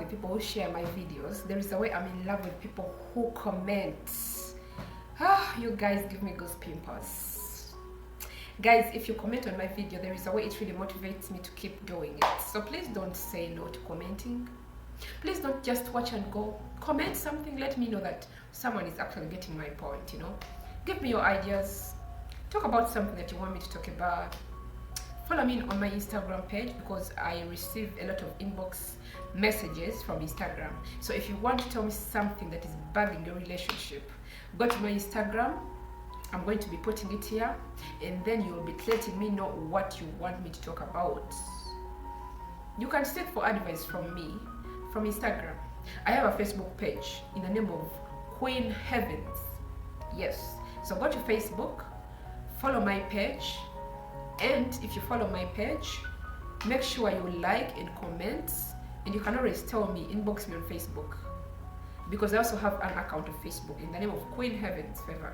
with people who share my videos. There is a way I'm in love with people who comment. You guys give me goose pimples. Guys, if you comment on my video, there is a way it really motivates me to keep doing it. So please don't say no to commenting. Please don't just watch and go. Comment something, let me know that someone is actually getting my point, you know. Give me your ideas. Talk about something that you want me to talk about. Follow me on my Instagram page because I receive a lot of inbox messages from Instagram. So if you want to tell me something that is bugging your relationship, go to my Instagram. I'm going to be putting it here, and then you'll be letting me know what you want me to talk about. You can seek for advice from me from Instagram. I have a Facebook page in the name of Queen Heavens. Yes. So go to Facebook, follow my page, and if you follow my page, make sure you like and comment, and you can always tell me, inbox me on Facebook, because I also have an account of Facebook in the name of Queen Heavens Favor.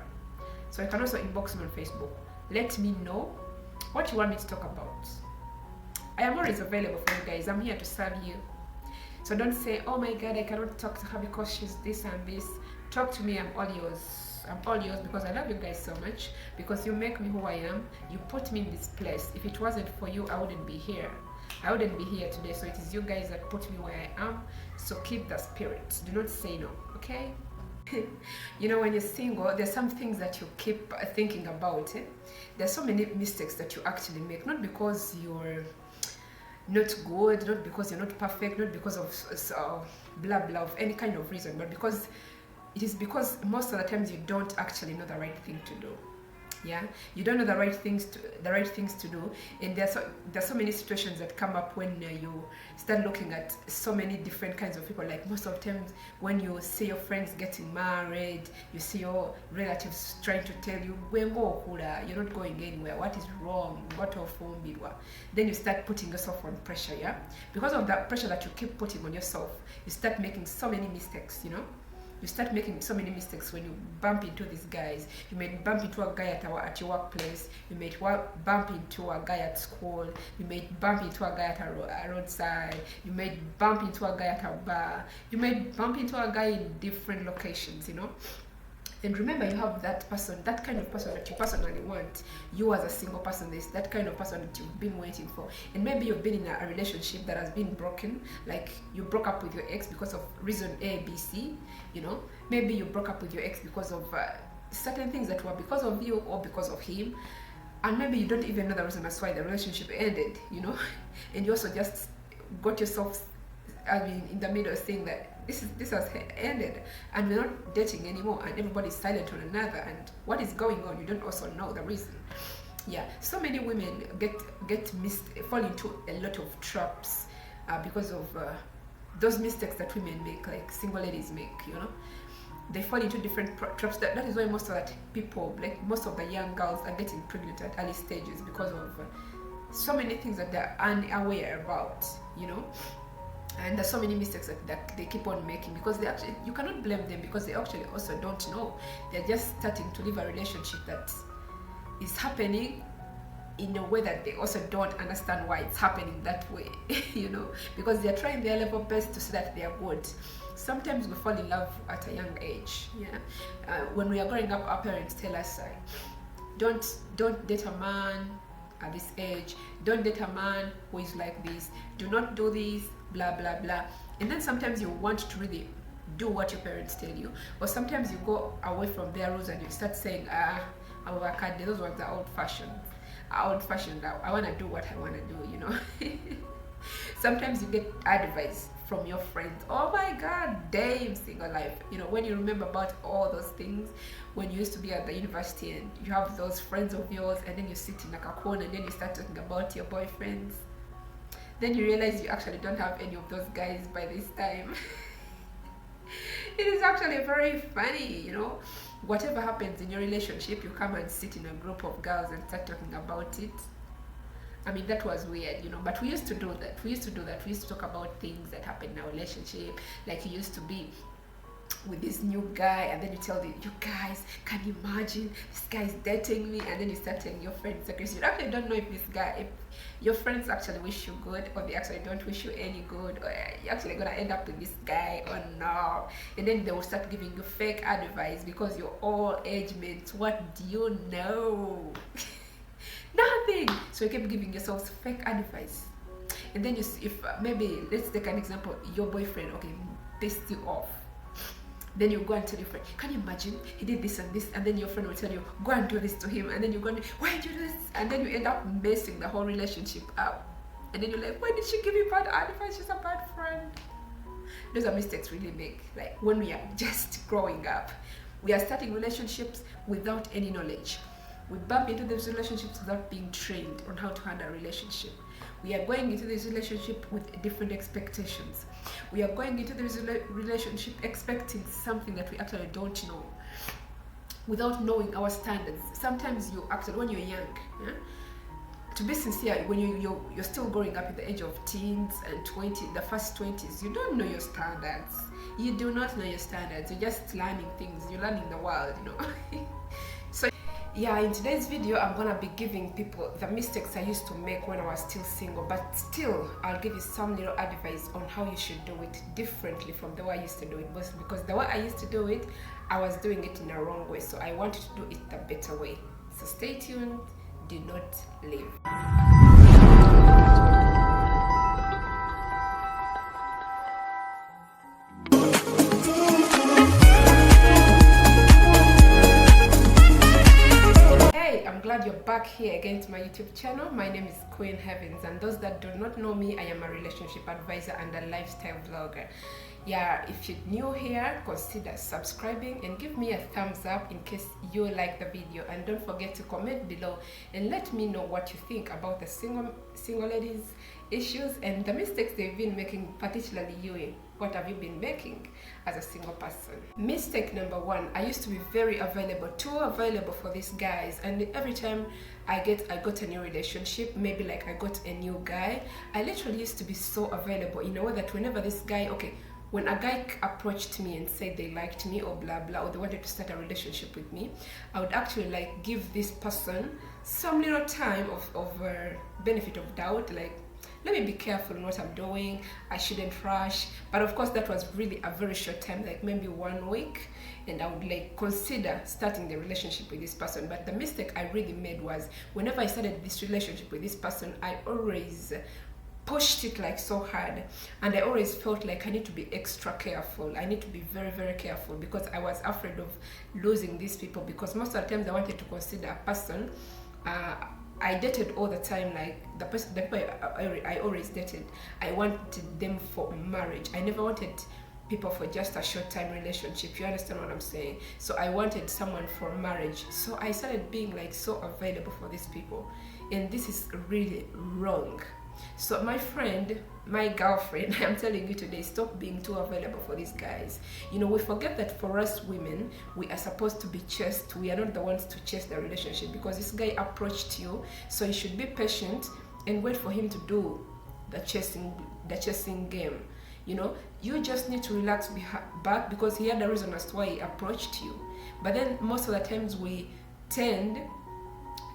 So you can also inbox me on Facebook. Let me know what you want me to talk about. I am always available for you guys. I'm here to serve you. So don't say, oh my God, I cannot talk to her because she's this and this. Talk to me, I'm all yours. I'm all yours because I love you guys so much, because you make me who I am. You put me in this place. If it wasn't for you, I wouldn't be here. I wouldn't be here today. So it is you guys that put me where I am. So keep the spirit. Do not say no, okay? You know, when you're single, there's some things that you keep thinking about. There's so many mistakes that you actually make, not because you're not good, not because you're not perfect, not because of blah blah, of any kind of reason, but because it is because most of the times you don't actually know the right thing to do. Yeah, you don't know the right things to do, and there's so many situations that come up when you start looking at so many different kinds of people. Like most of the times when you see your friends getting married, you see your relatives trying to tell you, you're not going anywhere, what is wrong, then you start putting yourself on pressure. Yeah, because of that pressure that you keep putting on yourself, you start making so many mistakes, you know. You start making so many mistakes when you bump into these guys. You may bump into a guy at your workplace. You may bump into a guy at school. You may bump into a guy at a roadside. You may bump into a guy at a bar. You may bump into a guy in different locations, you know. And remember, you have that person, that kind of person that you personally want. You as a single person, there's that kind of person that you've been waiting for. And maybe you've been in a relationship that has been broken, like you broke up with your ex because of reason A, B, C, you know. Maybe you broke up with your ex because of certain things that were because of you or because of him. And maybe you don't even know the reason that's why the relationship ended, you know. And you also just got yourself, in the middle saying that this has ended and we're not dating anymore, and everybody's silent on another, and what is going on, you don't also know the reason. Yeah, so many women fall into a lot of traps because of those mistakes that women make, like single ladies make, you know. They fall into different traps. That is why most of that people, like most of the young girls, are getting pregnant at early stages, because of so many things that they're unaware about, you know. And there's so many mistakes that they keep on making, because they actually, you cannot blame them, because they actually also don't know. They're just starting to live a relationship that is happening in a way that they also don't understand why it's happening that way, you know, because they're trying their level best to say that they are good. Sometimes we fall in love at a young age. Yeah, when we are growing up, our parents tell us, don't date a man at this age, don't date a man who is like this, do not do this, blah blah blah. And then sometimes you want to really do what your parents tell you, or sometimes you go away from their rules and you start saying, those ones are old-fashioned. I want to do what I want to do, you know. Sometimes you get advice from your friends. Oh my God, damn single life. You know, when you remember about all those things, when you used to be at the university and you have those friends of yours, and then you sit in like a corner and then you start talking about your boyfriends. Then you realize you actually don't have any of those guys by this time. It is actually very funny, you know. Whatever happens in your relationship, you come and sit in a group of girls and start talking about it. I mean, that was weird, you know, but we used to do that. We used to talk about things that happened in our relationship. Like, you used to be with this new guy, and then you tell you guys, can you imagine this guy is dating me? And then you start telling your friends, okay, so you actually don't know if this guy, if your friends actually wish you good or they actually don't wish you any good, or you're actually gonna end up with this guy or no. And then they will start giving you fake advice because you're all age mates. What do you know? Nothing. So you keep giving yourselves fake advice. And then if maybe, let's take an example, your boyfriend, okay, pissed you off. Then you go and tell your friend, can you imagine he did this and this? And then your friend will tell you, go and do this to him. And then you go and, why did you do this? And then you end up messing the whole relationship up. And then you're like, why did she give me bad advice? She's a bad friend. Those are mistakes really big. Like when we are just growing up, we are starting relationships without any knowledge. We bump into those relationships without being trained on how to handle a relationship. We are going into this relationship with different expectations. We are going into this relationship expecting something that we actually don't know, without knowing our standards. Sometimes you actually, when you're young, to be sincere, when you're still growing up at the age of teens and 20, the first 20s, you don't know your standards. You do not know your standards. You're just learning things. You're learning the world, you know. So yeah, in today's video, I'm gonna be giving people the mistakes I used to make when I was still single, but still, I'll give you some little advice on how you should do it differently from the way I used to do it. Because the way I used to do it, I was doing it in the wrong way. So I wanted to do it the better way. So stay tuned, do not leave. You're back here again to my YouTube channel. My name is Queen Heavens, and those that do not know me, I am a relationship advisor and a lifestyle vlogger. Yeah, if you're new here, consider subscribing and give me a thumbs up in case you like the video, and don't forget to comment below and let me know what you think about the single ladies issues and the mistakes they've been making, particularly you. What have you been making as a single person? Mistake number one, I used to be very available, too available for these guys, and every time I got a new relationship, maybe like I got a new guy, I literally used to be so available in a way that whenever this guy, okay, when a guy approached me and said they liked me or blah blah, or they wanted to start a relationship with me, I would actually like give this person some little time of benefit of doubt, like, let me be careful in what I'm doing, I shouldn't rush. But of course that was really a very short time, like maybe 1 week, and I would like consider starting the relationship with this person. But the mistake I really made was, whenever I started this relationship with this person, I always pushed it like so hard, and I always felt like I need to be extra careful. I need to be very, very careful, because I was afraid of losing these people, because most of the times I wanted to consider a person I dated all the time, like the people I always dated, I wanted them for marriage. I never wanted people for just a short time relationship. You understand what I'm saying? So I wanted someone for marriage. So I started being like so available for these people, and this is really wrong. So my friend, my girlfriend, I'm telling you today, stop being too available for these guys. You know, we forget that for us women, we are supposed to be chased. We are not the ones to chase the relationship, because this guy approached you, so you should be patient and wait for him to do the chasing game. You know, you just need to relax back, because he had a reason as to why he approached you. But then most of the times we tend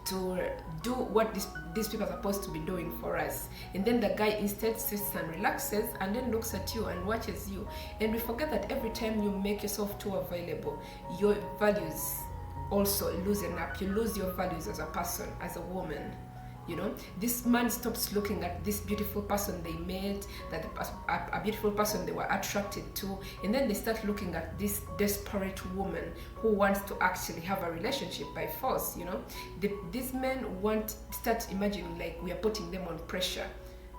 to do what these people are supposed to be doing for us, and then the guy instead sits and relaxes and then looks at you and watches you. And we forget that every time you make yourself too available, your values also loosen up. You lose your values as a person, as a woman. You know, this man stops looking at this beautiful person they met, that a beautiful person they were attracted to, and then they start looking at this desperate woman who wants to actually have a relationship by force. You know, these men start imagining like we are putting them on pressure,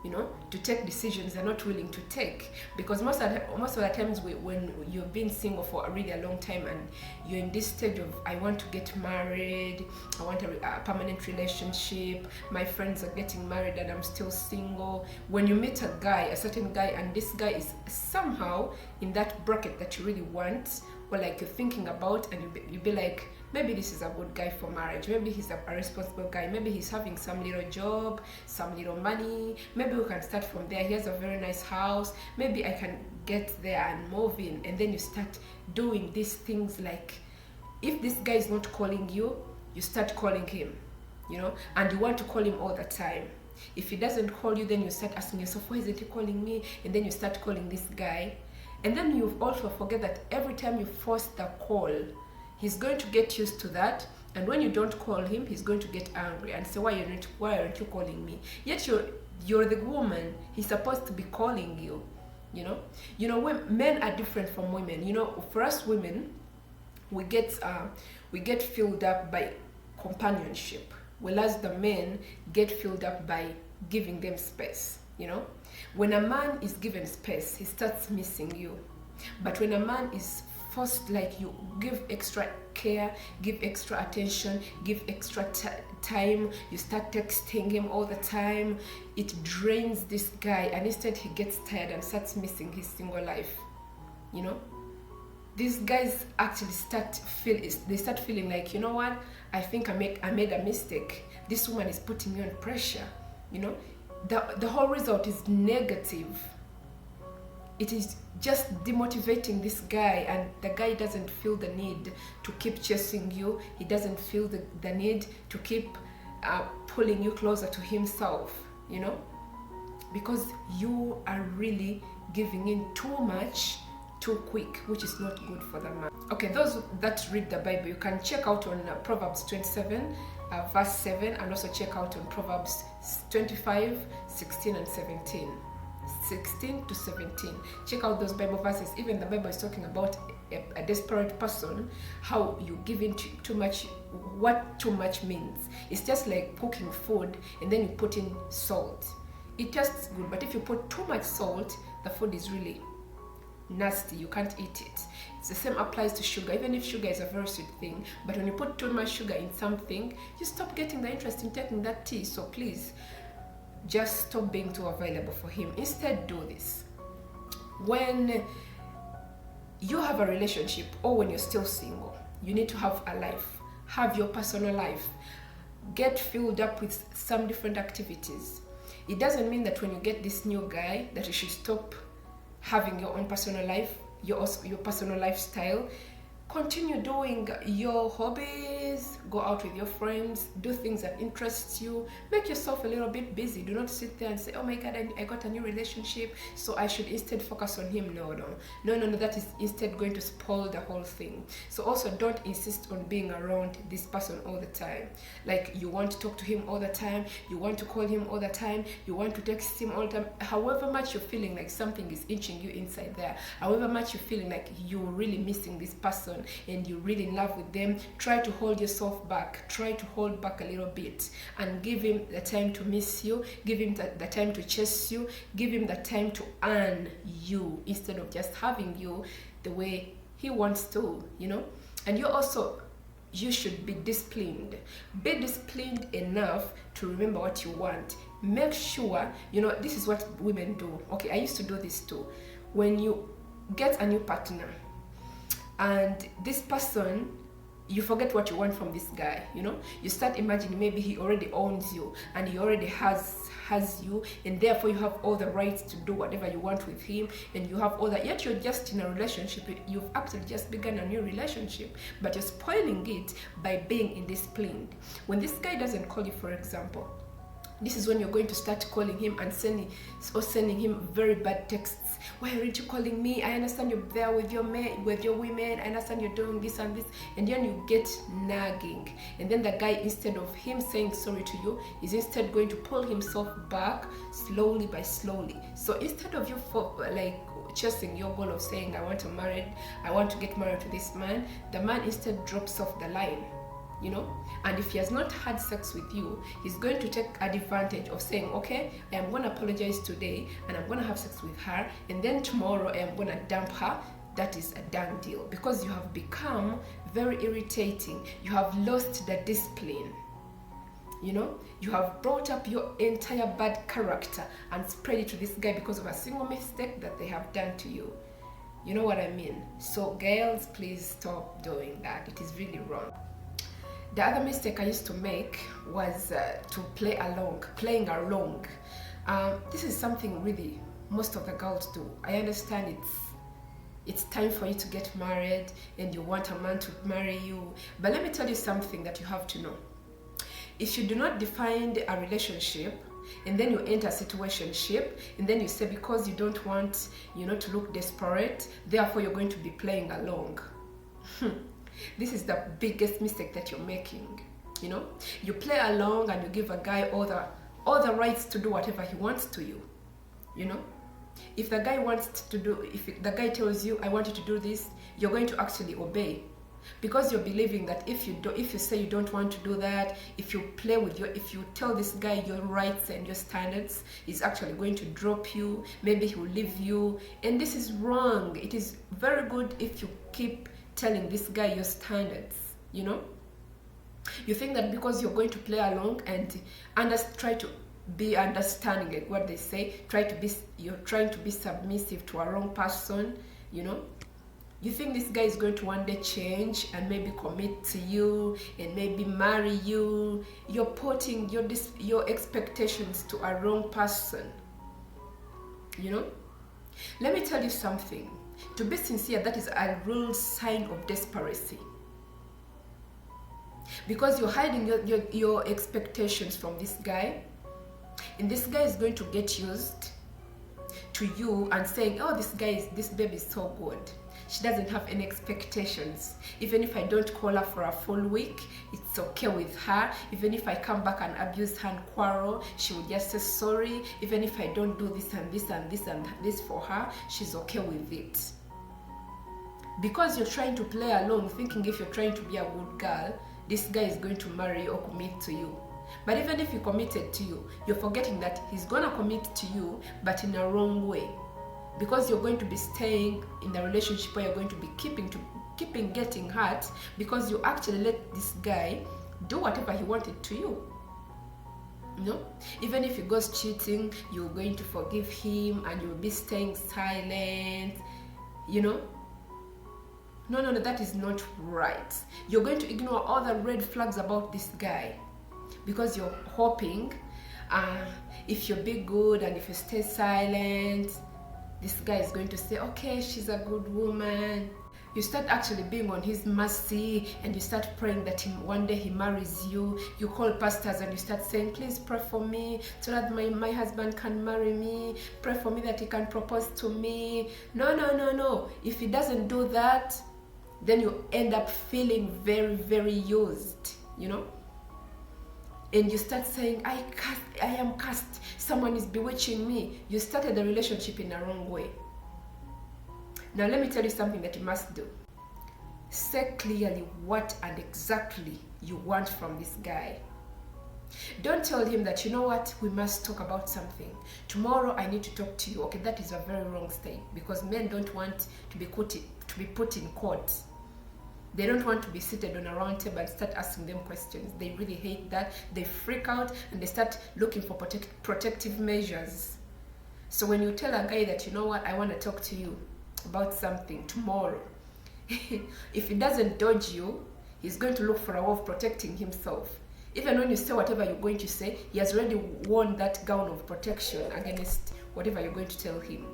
you know, to take decisions they're not willing to take. Because most of the times when you've been single for a really long time and you're in this stage of, I want to get married, I want a permanent relationship, my friends are getting married and I'm still single. When you meet a certain guy, and this guy is somehow in that bracket that you really want, or like you're thinking about, and you be like, maybe this is a good guy for marriage, maybe he's a responsible guy, maybe he's having some little job, some little money, maybe we can start from there, he has a very nice house, maybe I can get there and move in. And then you start doing these things, like if this guy is not calling you, you start calling him, you know, and you want to call him all the time. If he doesn't call you, then you start asking yourself, why isn't he calling me? And then you start calling this guy. And then you also forget that every time you force the call, he's going to get used to that. And when you don't call him, he's going to get angry and say, why aren't you calling me? Yet you're the woman. He's supposed to be calling you, you know. You know, men are different from women. You know, for us women, we get filled up by companionship, whereas the men get filled up by giving them space, you know. When a man is given space, he starts missing you. But when a man is forced, like you give extra care, give extra attention, give extra time, you start texting him all the time, it drains this guy, and instead he gets tired and starts missing his single life, you know. These guys actually start feeling like, you know what, I think I made a mistake. This woman is putting me on pressure, you know. The whole result is negative. It is just demotivating this guy, and the guy doesn't feel the need to keep chasing you. He doesn't feel the need to keep pulling you closer to himself, you know, because you are really giving in too much too quick, which is not good for the man. Okay, those that read the Bible, you can check out on Proverbs 27 verse 7, and also check out on Proverbs 25 16 and 17, 16 to 17. Check out those Bible verses. Even the Bible is talking about a desperate person, how you give in too much. What too much means, it's just like cooking food and then you put in salt. It tastes good, but if you put too much salt, the food is really nasty, you can't eat it. It's the same applies to sugar. Even if sugar is a very sweet thing, but when you put too much sugar in something, you stop getting the interest in taking that tea. So please, just stop being too available for him. Instead, do this. When you have a relationship, or when you're still single, you need to have a life. Have your personal life. Get filled up with some different activities. It doesn't mean that when you get this new guy that you should stop having your own personal life, your personal lifestyle. Continue doing your hobbies, go out with your friends, do things that interest you, make yourself a little bit busy. Do not sit there and say, oh my God, I got a new relationship, so I should instead focus on him. No, that is instead going to spoil the whole thing. So also don't insist on being around this person all the time. Like you want to talk to him all the time, you want to call him all the time, you want to text him all the time. However much you're feeling like something is itching you inside there, however much you're feeling like you're really missing this person and you're really in love with them, try to hold yourself back. Try to hold back a little bit and give him the time to miss you, give him the time to chase you, give him the time to earn you instead of just having you the way he wants to, you know. And you should be disciplined. Be disciplined enough to remember what you want. Make sure, you know, this is what women do. Okay, I used to do this too. When you get a new partner and this person, you forget what you want from this guy, you know. You start imagining maybe he already owns you and he already has you, and therefore you have all the rights to do whatever you want with him, and you have all that, yet you're just in a relationship. You've actually just begun a new relationship, but you're spoiling it by being indisciplined. When this guy doesn't call you, for example, this is when you're going to start calling him and sending him very bad texts. Why aren't you calling me? I understand you're there with your women. I understand you're doing this and this. And then you get nagging. And then the guy, instead of him saying sorry to you, is instead going to pull himself back slowly by slowly. So instead of you chasing your goal of saying, I want to get married to this man, the man instead drops off the line. You know, and if he has not had sex with you, he's going to take advantage of saying, okay, I am going to apologize today and I'm going to have sex with her, and then tomorrow I am going to dump her. That is a done deal, because you have become very irritating. You have lost the discipline. You know, you have brought up your entire bad character and spread it to this guy because of a single mistake that they have done to you. You know what I mean? So girls, please stop doing that. It is really wrong. The other mistake I used to make was to playing along. This is something really most of the girls do. I understand It's time for you to get married and you want a man to marry you. But let me tell you something that you have to know. If you do not define a relationship and then you enter a situationship and then you say because you don't want, to look desperate, therefore you're going to be playing along. This is the biggest mistake that you're making. You play along and you give a guy all the rights to do whatever he wants to you. If the guy tells you, I want you to do this, you're going to actually obey, because you're believing that if you say you don't want to do that, if you tell this guy your rights and your standards, he's actually going to drop you, maybe he'll leave you, and this is wrong. It is very good if you keep telling this guy your standards. You think that because you're going to play along and try to be understanding, like what they say, you're trying to be submissive to a wrong person. You think this guy is going to one day change and maybe commit to you and maybe marry you. You're putting your expectations to a wrong person. Let me tell you something. To be sincere, that is a real sign of desperation, because you're hiding your expectations from this guy, and this guy is going to get used to you and saying, oh, this baby is so good. She doesn't have any expectations. Even if I don't call her for a full week, it's okay with her. Even if I come back and abuse her and quarrel, she will just say sorry. Even if I don't do this and this and this and this for her, she's okay with it. Because you're trying to play along, thinking if you're trying to be a good girl, this guy is going to marry you or commit to you. But even if he committed to you, you're forgetting that he's going to commit to you, but in a wrong way. Because you're going to be staying in a relationship where you're going to be keeping getting hurt, because you actually let this guy do whatever he wanted to you. Even if he goes cheating, you're going to forgive him and you'll be staying silent. No, that is not right. You're going to ignore all the red flags about this guy, because you're hoping if you be good and if you stay silent, this guy is going to say, okay, she's a good woman. You start actually being on his mercy, and you start praying that one day he marries you. You call pastors and you start saying, please pray for me so that my husband can marry me. Pray for me that he can propose to me. No. If he doesn't do that, then you end up feeling very, very used, And you start saying, I am cursed. Someone is bewitching me. You started the relationship in a wrong way. Now let me tell you something that you must do. Say clearly what and exactly you want from this guy. Don't tell him that, you know what, we must talk about something. Tomorrow I need to talk to you. Okay, that is a very wrong state, because men don't want to be put in court. They don't want to be seated on a round table and start asking them questions. They really hate that. They freak out and they start looking for protective measures. So when you tell a guy that, you know what, I want to talk to you about something tomorrow, if he doesn't dodge you, he's going to look for a way of protecting himself. Even when you say whatever you're going to say, he has already worn that gown of protection against whatever you're going to tell him.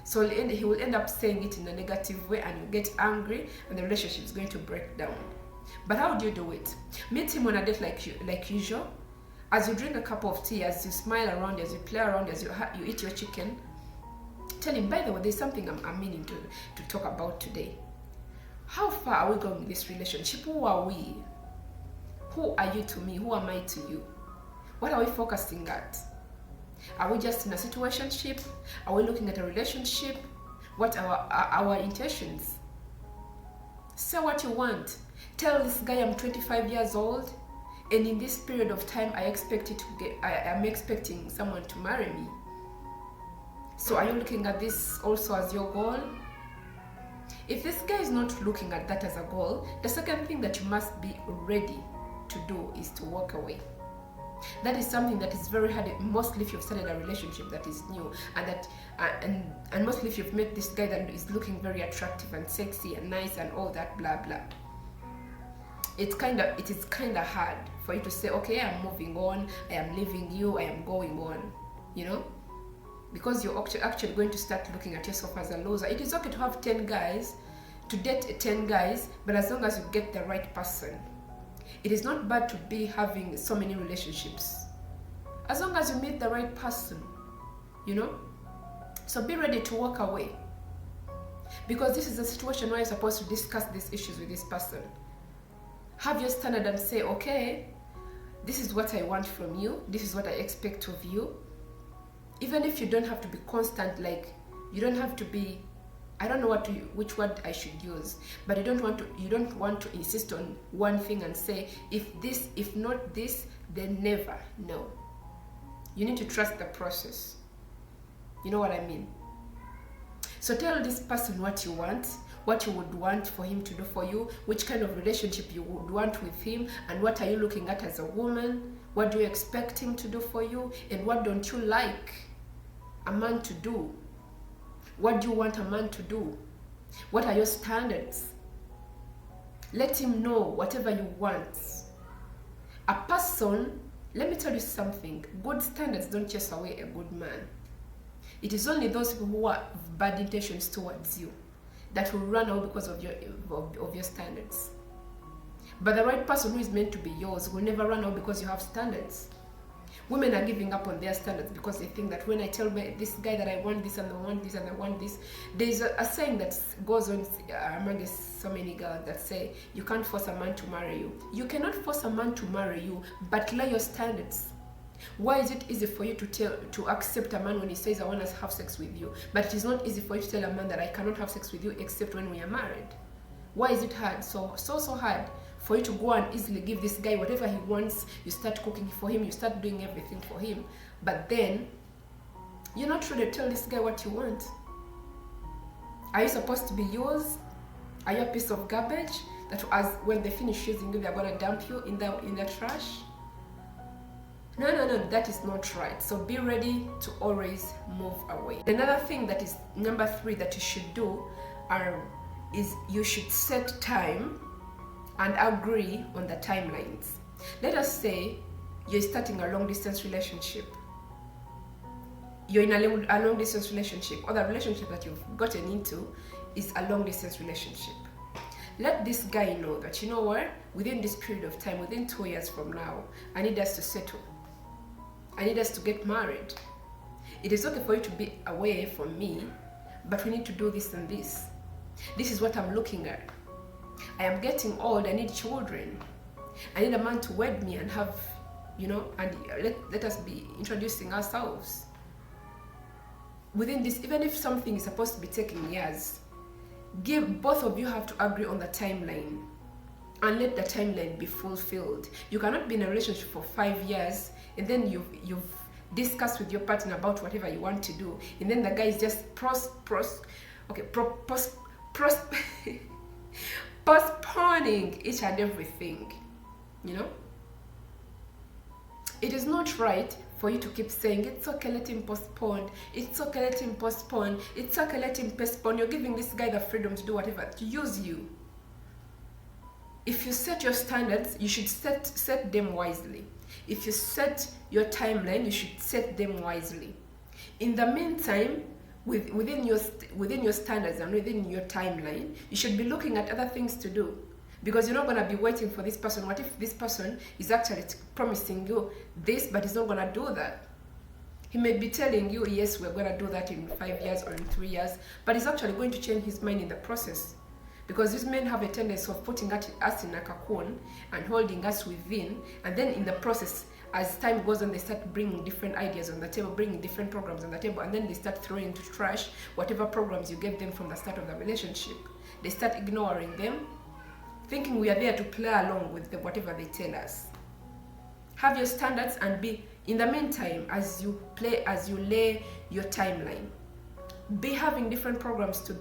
So he will end up saying it in a negative way, and you get angry, and the relationship is going to break down. But how do you do it? Meet him on a date like usual. As you drink a cup of tea, as you smile around, as you play around, as you eat your chicken, tell him, by the way, there's something I'm meaning to talk about today. How far are we going in this relationship? Who are we? Who are you to me? Who am I to you? What are we focusing at? Are we just in a situationship? Are we looking at a relationship? What are our intentions? Say what you want. Tell this guy I'm 25 years old, and in this period of time I am expecting someone to marry me. So are you looking at this also as your goal? If this guy is not looking at that as a goal, the second thing that you must be ready to do is to walk away. That is something that is very hard, mostly if you've started a relationship that is new, and mostly if you've met this guy that is looking very attractive and sexy and nice and all that blah blah. It is kind of hard for you to say, okay, I'm moving on, I am leaving you, I am going on, because you're actually going to start looking at yourself as a loser. It is okay to have 10 guys, to date 10 guys, but as long as you get the right person. It is not bad to be having so many relationships, as long as you meet the right person, you know. So be ready to walk away, because this is a situation where you're supposed to discuss these issues with this person. Have your standard and say, okay, this is what I want from you, this is what I expect of you. Even if you don't have to be constant, like you don't have to be, I don't know which word I should use, but you don't want to insist on one thing and say, if not this, then never. No. You need to trust the process. You know what I mean? So tell this person what you want, what you would want for him to do for you, which kind of relationship you would want with him, and what are you looking at as a woman, what do you expect him to do for you, and what don't you like a man to do? What do you want a man to do? What are your standards? Let him know whatever you want. A person, let me tell you something, good standards don't chase away a good man. It is only those people who have bad intentions towards you that will run out because of your standards. But the right person who is meant to be yours will never run out because you have standards. Women are giving up on their standards because they think that when I tell this guy that I want this and I want this and I want this, there's a saying that goes on among so many girls that say, you can't force a man to marry you. You cannot force a man to marry you, but lay your standards. Why is it easy for you to accept a man when he says I want to have sex with you, but it is not easy for you to tell a man that I cannot have sex with you except when we are married? Why is it hard? So hard for you to go and easily give this guy whatever he wants. You start cooking for him, you start doing everything for him, but then you're not ready to tell this guy what you want. Are you supposed to be yours? Are you a piece of garbage that when they finish using you, they're going to dump you in the trash? No, that is not right. So be ready to always move away. Another thing that is number 3 that you should do is you should set time and agree on the timelines. Let us say you're starting a long distance relationship. You're in a long distance relationship, or the relationship that you've gotten into is a long distance relationship. Let this guy know that, you know what, within this period of time, within 2 years from now, I need us to settle. I need us to get married. It is okay for you to be away from me, but we need to do this and this. This is what I'm looking at. I am getting old, I need children. I need a man to wed me and have, and let us be introducing ourselves. Within this, even if something is supposed to be taking years, both of you have to agree on the timeline and let the timeline be fulfilled. You cannot be in a relationship for 5 years and then you've discussed with your partner about whatever you want to do, and then the guy is just postponing each and everything. It is not right for you to keep saying, it's okay, let him postpone, it's okay, let him postpone, it's okay, let him postpone. You're giving this guy the freedom to do whatever, to use you. If you set your standards, you should set them wisely. If you set your timeline, you should set them wisely. In the meantime, within your standards and within your timeline, you should be looking at other things to do, because you're not going to be waiting for this person. What if this person is actually promising you this, but he's not going to do that? He may be telling you, yes, we're going to do that in 5 years or in 3 years, but he's actually going to change his mind in the process. Because these men have a tendency of putting us in a cocoon and holding us within, and then in the process, as time goes on, they start bringing different ideas on the table, bringing different programs on the table, and then they start throwing into trash whatever programs you gave them from the start of the relationship. They start ignoring them, thinking we are there to play along with whatever they tell us. Have your standards and be, in the meantime, as you lay your timeline, be having different programs to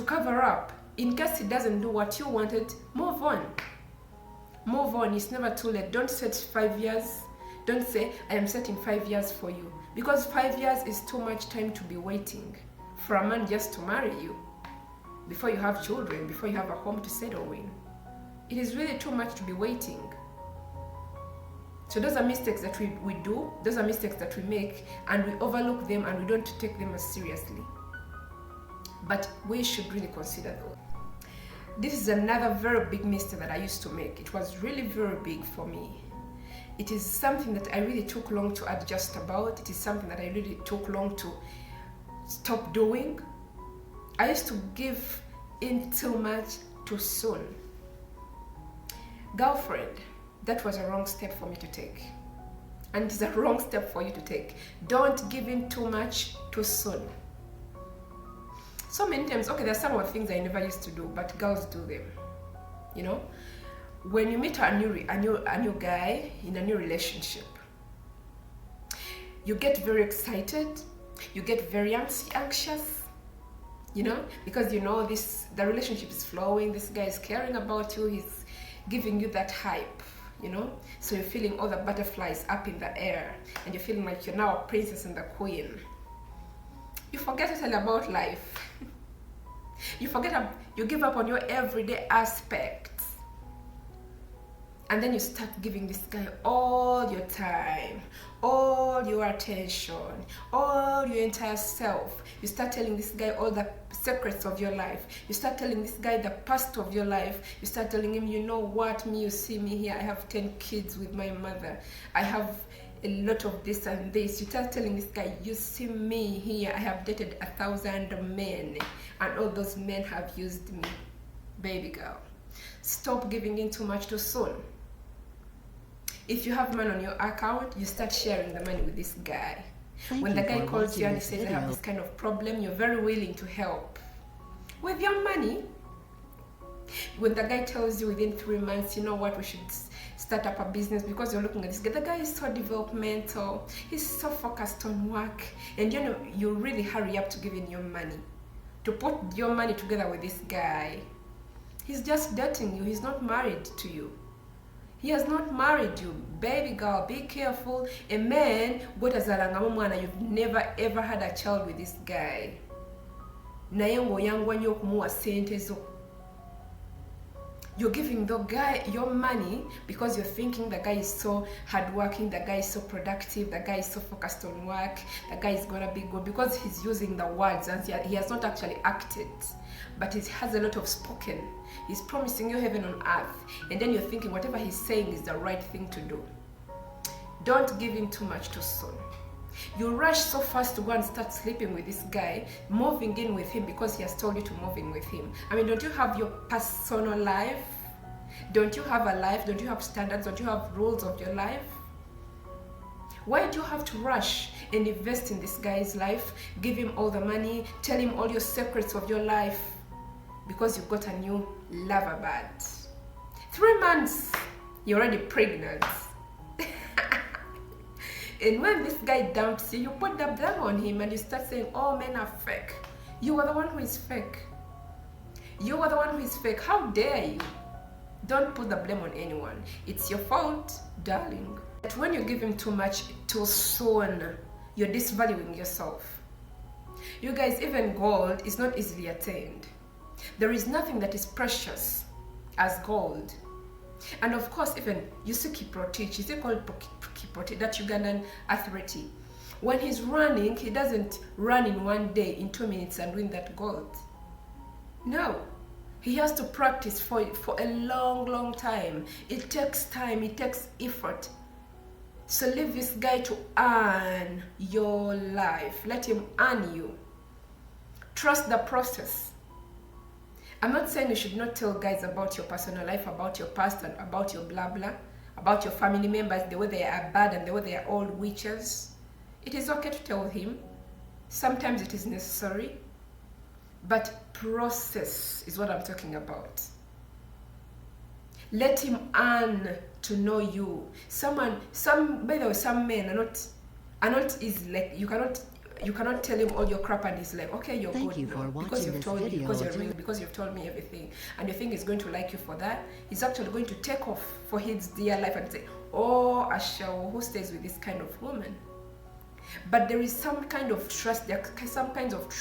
cover up. In case he doesn't do what you wanted, move on. It's never too late. Don't set 5 years. Don't say, I am setting 5 years for you, because 5 years is too much time to be waiting for a man just to marry you before you have children, before you have a home to settle in. It is really too much to be waiting. So those are mistakes that we do, those are mistakes that we make, and we overlook them and we don't take them as seriously. But we should really consider those. This is another very big mistake that I used to make. It was really very big for me. It is something that I really took long to adjust about. It is something that I really took long to stop doing. I used to give in too much too soon. Girlfriend, that was a wrong step for me to take. And it's a wrong step for you to take. Don't give in too much too soon. So many times, okay, there's some of the things I never used to do, but girls do them. You know, when you meet a new guy in a new relationship, you get very excited, you get very anxious, you know, because you know the relationship is flowing, this guy is caring about you, he's giving you that hype, you know, so you're feeling all the butterflies up in the air, and you're feeling like you're now a princess and the queen. You forget to tell about life. You give up on your everyday aspects, and then you start giving this guy all your time, all your attention, all your entire self. You start telling this guy all the secrets of your life. You start telling this guy the past of your life. You start telling him, you know what, you see me here, I have 10 kids with my mother, I have a lot of this and this. You start telling this guy, you see me here, I have dated 1,000 men, and all those men have used me. Baby girl, stop giving in too much too soon. If you have money on your account, you start sharing the money with this guy. When the guy calls you and he says, I have this kind of problem, you're very willing to help with your money. When the guy tells you within 3 months, you know what, we should start up a business, because you're looking at this guy, the guy is so developmental, he's so focused on work, and you know, you really hurry up to give in your money, to put your money together with this guy. He's just dating you, he's not married to you. He has not married you. Baby girl, be careful. A man, you've never ever had a child with this guy. You're giving the guy your money because you're thinking the guy is so hardworking, the guy is so productive, the guy is so focused on work, the guy is gonna be good, because he's using the words and he has not actually acted, but he has a lot of spoken. He's promising you heaven on earth, and then you're thinking whatever he's saying is the right thing to do. Don't give him too much too soon. You rush so fast to go and start sleeping with this guy, moving in with him because he has told you to move in with him. I mean, don't you have your personal life? Don't you have a life? Don't you have standards? Don't you have rules of your life? Why do you have to rush and invest in this guy's life, give him all the money, tell him all your secrets of your life, because you've got a new lover bud? 3 months, you're already pregnant. And when this guy dumps you, you put the blame on him and you start saying, oh, men are fake. You are the one who is fake. You are the one who is fake. How dare you? Don't put the blame on anyone. It's your fault, darling. But when you give him too much too soon, you're disvaluing yourself. You guys, even gold is not easily attained. There is nothing that is precious as gold. And of course, even you see Kiprotich, is it called Kiprotich, that Ugandan athlete? When he's running, he doesn't run in one day, in 2 minutes, and win that gold. No, he has to practice for a long time. It takes time, it takes effort. So leave this guy to earn your life. Let him earn you. Trust the process. I'm not saying you should not tell guys about your personal life, about your past, and about your blah blah, about your family members, the way they are bad and the way they are all witches. It is okay to tell him. Sometimes it is necessary. But process is what I'm talking about. Let him earn to know you. By the way, some men are not easy. Like you cannot tell him all your crap and he's like, okay, you're Thank good. you for Because you've told me, because you're real, video. because you've told me everything, and you think he's going to like you for that. He's actually going to take off for his dear life and say, oh, Asha, who stays with this kind of woman? But there is some kind of trust, there are some kinds of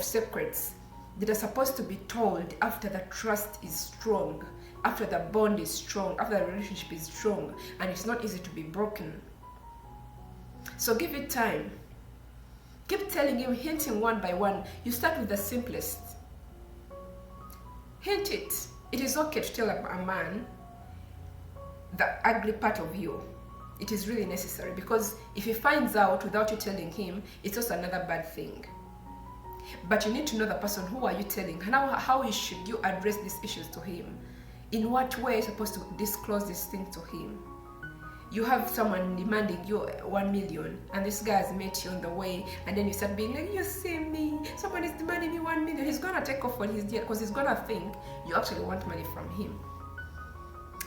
secrets that are supposed to be told after the trust is strong, after the bond is strong, after the relationship is strong, and it's not easy to be broken. So give it time. Keep telling him, hinting one by one. You start with the simplest. Hint it. It is okay to tell a man the ugly part of you. It is really necessary, because if he finds out without you telling him, it's also another bad thing. But you need to know the person. Who are you telling? How should you address these issues to him? In what way are you supposed to disclose this thing to him? You have someone demanding you 1 million, and this guy has met you on the way, and then you start being like, you see me, someone is demanding me 1 million. He's gonna take off on his jet, because he's gonna think you actually want money from him.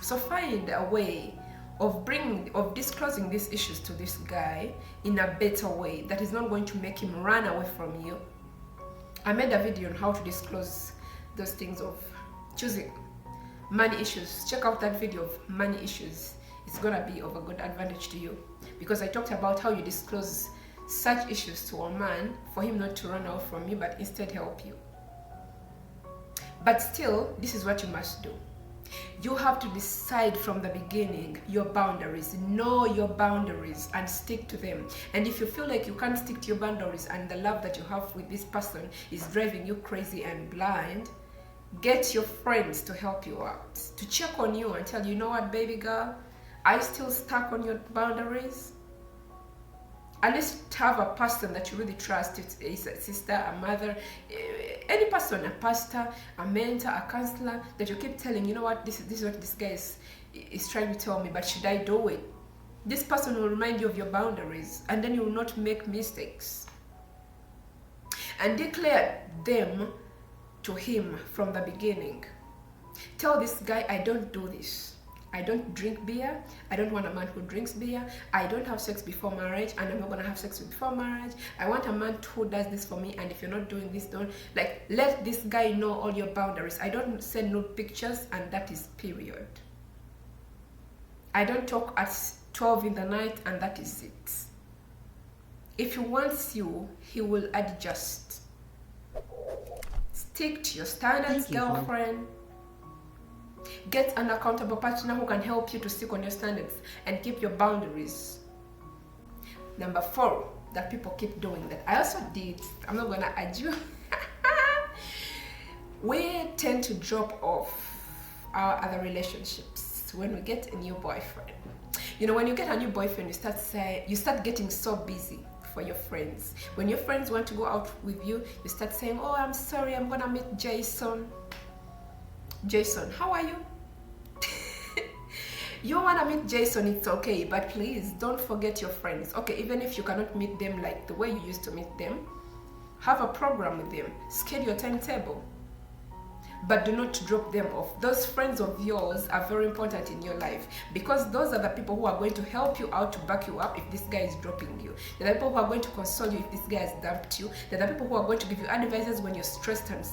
So find a way of disclosing these issues to this guy in a better way that is not going to make him run away from you. I made a video on how to disclose those things of choosing money issues. Check out that video of money issues. It's gonna be of a good advantage to you, because I talked about how you disclose such issues to a man for him not to run away from you, but instead help you. But still, this is what you must do. You have to decide from the beginning your boundaries. Know your boundaries and stick to them. And if you feel like you can't stick to your boundaries and the love that you have with this person is driving you crazy and blind, get your friends to help you out, to check on you and tell you, you know what, baby girl, are you still stuck on your boundaries? At least have a person that you really trust. It's a sister, a mother, any person, a pastor, a mentor, a counselor, that you keep telling, you know what, this is what this guy is trying to tell me, but should I do it? This person will remind you of your boundaries, and then you will not make mistakes. And declare them to him from the beginning. Tell this guy, I don't do this. I don't drink beer. I don't want a man who drinks beer. I don't have sex before marriage, and I'm not gonna have sex before marriage. I want a man who does this for me, and if you're not doing this, don't. Like, let this guy know all your boundaries. I don't send nude pictures, and that is period. I don't talk at 12 in the night, and that is it. If he wants you, he will adjust. Stick to your standards, girlfriend. Get an accountable partner who can help you to stick on your standards and keep your boundaries. Number 4, that people keep doing that I also did. I'm not gonna add you. We tend to drop off our other relationships when we get a new boyfriend. You know, when you get a new boyfriend, you start getting so busy for your friends. When your friends want to go out with you, you start saying, oh, I'm sorry, I'm gonna meet Jason. Jason, how are you? You want to meet Jason, it's okay, but please don't forget your friends. Okay, even if you cannot meet them like the way you used to meet them, have a program with them, schedule a timetable, but do not drop them off. Those friends of yours are very important in your life, because those are the people who are going to help you out, to back you up if this guy is dropping you. They're the people who are going to console you if this guy has dumped you. They're the people who are going to give you advices when you're stressed and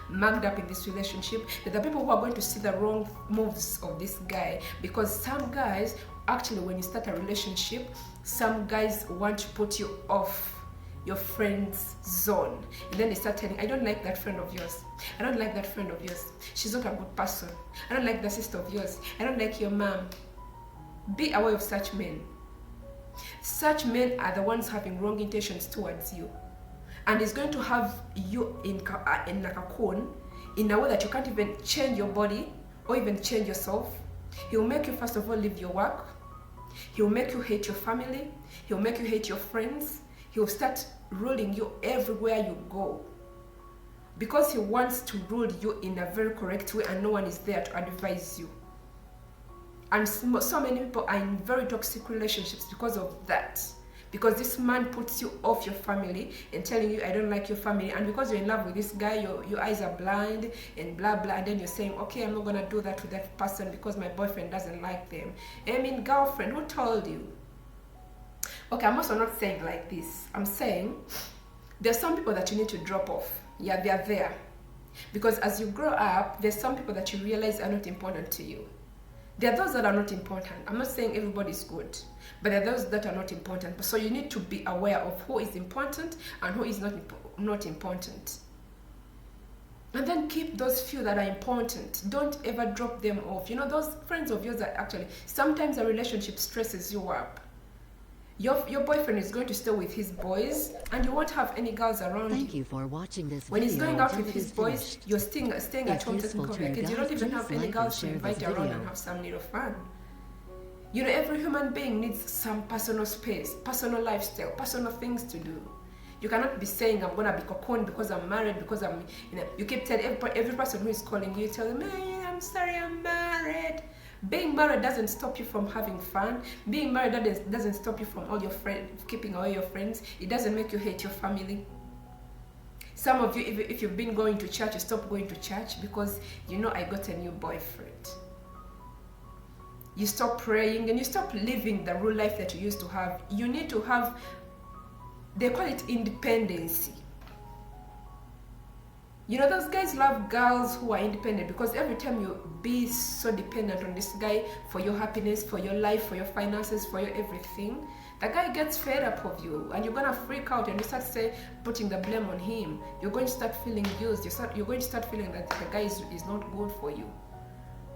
mugged up in this relationship. They're the people who are going to see the wrong moves of this guy, because some guys, actually, when you start a relationship, some guys want to put you off your friend's zone, and then they start telling, I don't like that friend of yours, I don't like that friend of yours, she's not a good person, I don't like the sister of yours, I don't like your mom. Be aware of such men. Such men are the ones having wrong intentions towards you, and it's going to have you in like a cone, in a way that you can't even change your body or even change yourself. He will make you, first of all, leave your work. He will make you hate your family. He will make you hate your friends. He will start ruling you everywhere you go, because he wants to rule you in a very correct way, and no one is there to advise you. And so many people are in very toxic relationships because of that. Because this man puts you off your family and telling you, I don't like your family, and because you're in love with this guy, your eyes are blind and blah blah, and then you're saying, okay, I'm not gonna do that to that person because my boyfriend doesn't like them. I mean, girlfriend, who told you? Okay, I'm also not saying like this. I'm saying there's some people that you need to drop off. Yeah, they're there. Because as you grow up, there's some people that you realize are not important to you. There are those that are not important. I'm not saying everybody's good, but there are those that are not important. So you need to be aware of who is important and who is not important. And then keep those few that are important. Don't ever drop them off. You know, those friends of yours that actually, sometimes a relationship stresses you up. Your boyfriend is going to stay with his boys and you won't have any girls around Thank you for watching this when video. he's going out with his boys, you're staying at home taking care of your kids. You don't even have any girls to invite around and have some little fun. You know, every human being needs some personal space, personal lifestyle, personal things to do. You cannot be saying, I'm going to be cocooned because I'm married, because I'm, you know, you keep telling every person who is calling you, tell them, hey, I'm sorry, I'm married. Being married doesn't stop you from having fun. Being married doesn't stop you from all your friends, keeping away your friends. It doesn't make you hate your family. Some of you, if you've been going to church, you stop going to church because, you know, I got a new boyfriend. You stop praying and you stop living the real life that you used to have. You need to have, they call it independency. You know, those guys love girls who are independent because every time you be so dependent on this guy for your happiness, for your life, for your finances, for your everything, the guy gets fed up of you and you're gonna freak out and you start putting the blame on him. You're going to start feeling used. You're going to start feeling that the guy is not good for you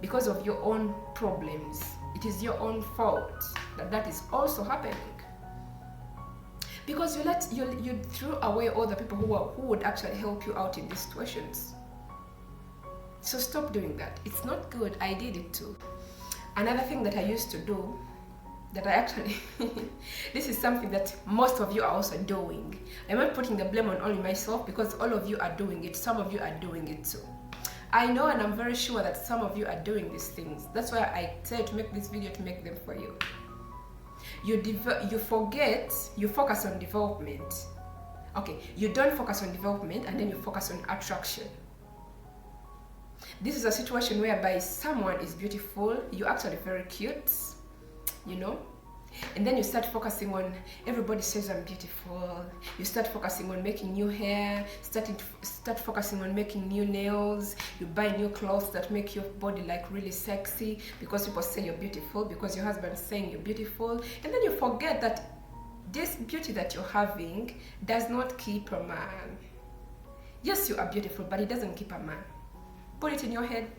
because of your own problems. It is your own fault that is also happening. Because you threw away all the people who would actually help you out in these situations. So stop doing that. It's not good. I did it too. Another thing that I used to do, that I actually, this is something that most of you are also doing. I'm not putting the blame on only myself because all of you are doing it. Some of you are doing it too. I know and I'm very sure that some of you are doing these things. That's why I decided to make this video, to make them for you. You forget, you focus on development. Okay, you don't focus on development and then you focus on attraction. This is a situation whereby someone is beautiful, you're actually very cute, you know, and then you start focusing on, everybody says I'm beautiful. You start focusing on making new hair, start focusing on making new nails. You buy new clothes that make your body like really sexy because people say you're beautiful, because your husband is saying you're beautiful. And then you forget that this beauty that you're having does not keep a man. Yes, you are beautiful, but it doesn't keep a man. Put it in your head.